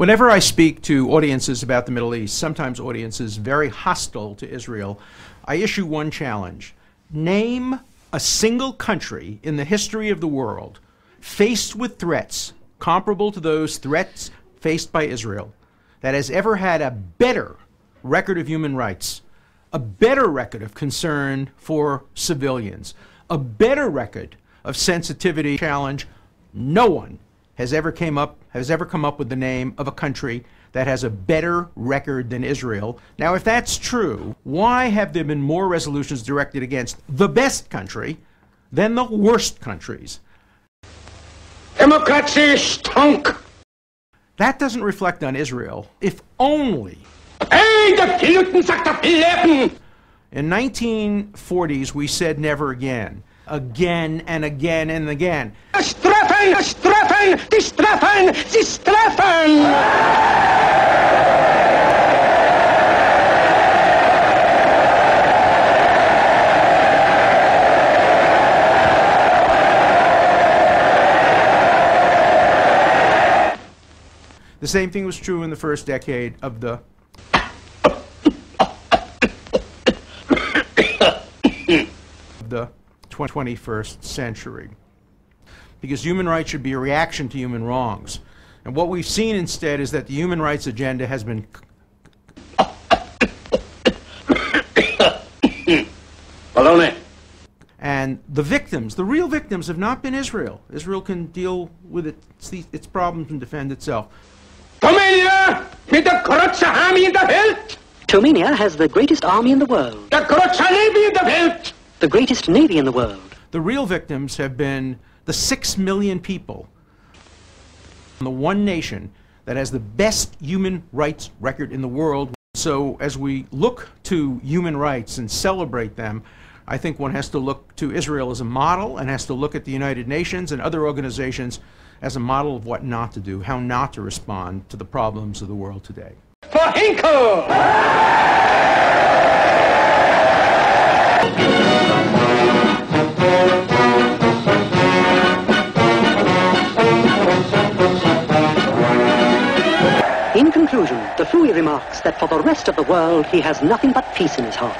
Whenever I speak to audiences about the Middle East, sometimes audiences very hostile to Israel, I issue one challenge. Name a single country in the history of the world faced with threats comparable to those threats faced by Israel that has ever had a better record of human rights, a better record of concern for civilians, a better record of sensitivity challenge. No one has ever come up with the name of a country that has a better record than Israel. Now, if that's true, why have there been more resolutions directed against the best country than the worst countries? Democracy stunk. That doesn't reflect on Israel, if only. Hey, der Piloten sagt der Piloten! In 1940s, we said never again. Again and again and again. Strafen, strafen, die strafen, sie strafen! The same thing was true in the first decade of the 21st century. Because human rights should be a reaction to human wrongs. And what we've seen instead is that the human rights agenda has been Baloney. And the victims, the real victims, have not been Israel. Israel can deal with its problems and defend itself. Romania mit der größten Armee in der Welt. Romania has the greatest army in the world. Der größte Navy in der Welt. The greatest navy in the world. The real victims have been the 6 million people, the one nation that has the best human rights record in the world. So as we look to human rights and celebrate them, I think one has to look to Israel as a model and has to look at the United Nations and other organizations as a model of what not to do, how not to respond to the problems of the world today. For Hinkel! In conclusion, the Fouille remarks that for the rest of the world he has nothing but peace in his heart.